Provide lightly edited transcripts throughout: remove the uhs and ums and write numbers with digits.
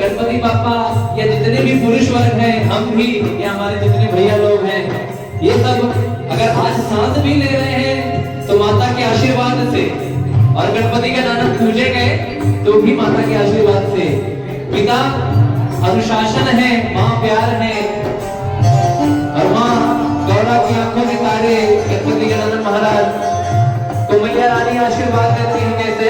गणपति बापा या जितने भी पुरुष वर्ग हैं, हम भी या हमारे जितने भैया लोग हैं, ये सब अगर आज सांस भी ले रहे हैं तो माता के आशीर्वाद से, और गणपति के नाम पूजे गए तो भी माता के आशीर्वाद से। पिता अनुशासन है, माँ प्यार है, और माँ गौरा की आंखों के तारे गणपति गजानन महाराज तो मैया रानी आशीर्वाद देती है कैसे?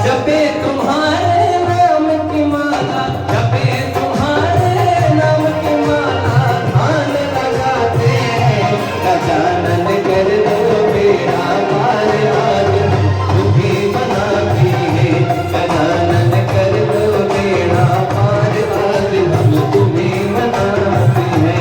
जपे तुम्हारे नाम की माला, जपे तुम्हारे नाम की माला, ध्यान लगाते हैं गजानन कर दो बेड़ा पार, आज दुखी बनाती है गजानन कर दो बेड़ा पार, आज हम तुम्हें मनाते हैं।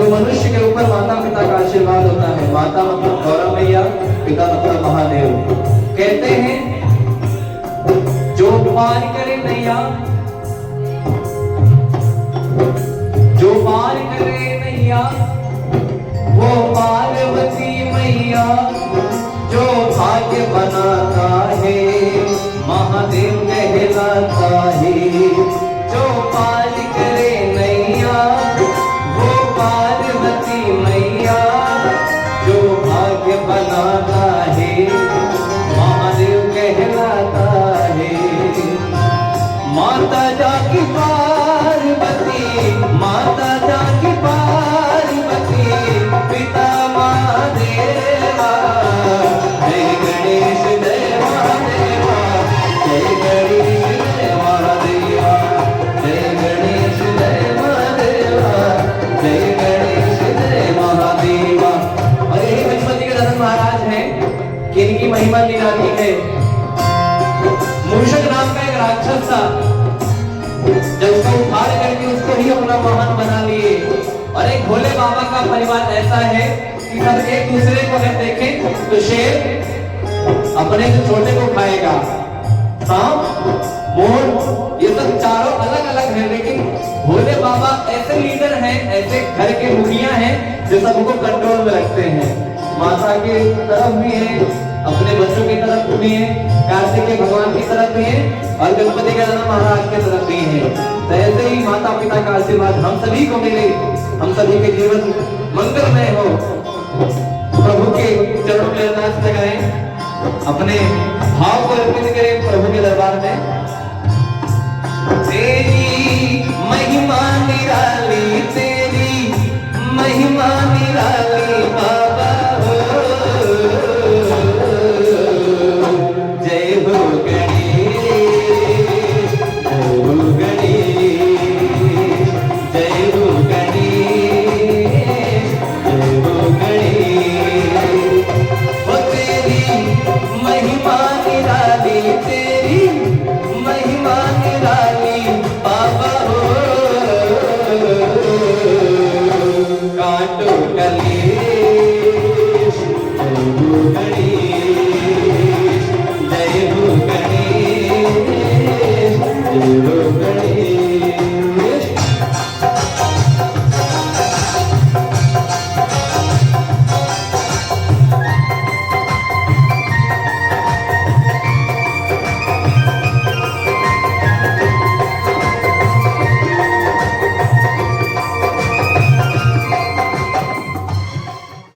मनुष्य के ऊपर माता पिता का आशीर्वाद होता है। माता मतलब गौरा मैया, पिता मतलब महादेव। कहते हैं जो पार करे नैया, जो पार करे नैया वो पार्वती मैया, जो भाग्य बनाता है महादेव कहलाता है। जो पार करे नैया वो पार्वती मैया, जो भाग्य बनाता है महादेव कहलाता है। माता जाकी पार्वती, माता जाकी पार्वती, पिता महादेवा, जय गणेश जय महादेवा, जय गणेश जय महादेवा, जय गणेश जय महादेवा, जय गणेश जय महादेवा। और यही गणपति गजानन महाराज हैं कि इनकी महिमा निराली है। मूषक नाम का एक राक्षस था, जब उसको उखाड़ करके उसको ही अपना महान बना लिए। और एक भोले बाबा का परिवार ऐसा है कि सब एक दूसरे को अगर देखें तो शेर अपने से छोटे को खाएगा, सांप, मोर, ये सब चारों अलग अलग हैं, लेकिन भोले बाबा ऐसे लीडर हैं, ऐसे घर के मुखिया हैं जो सबको कंट्रोल में रखते हैं। माता की तरफ भी है, अपने बच्चों की तरफ भी है, कार्तिकेय भगवान की तरफ भी है, और गणपति गजानन महाराज की तरफ भी है। तो ऐसे ही माता पिता का आशीर्वाद हम सभी को मिले, हम सभी के जीवन मंगलमय हो। प्रभु के चरणों में अरदास लगाएं, अपने भाव को अर्पित करें प्रभु के दरबार में। तेरी महिमा निराली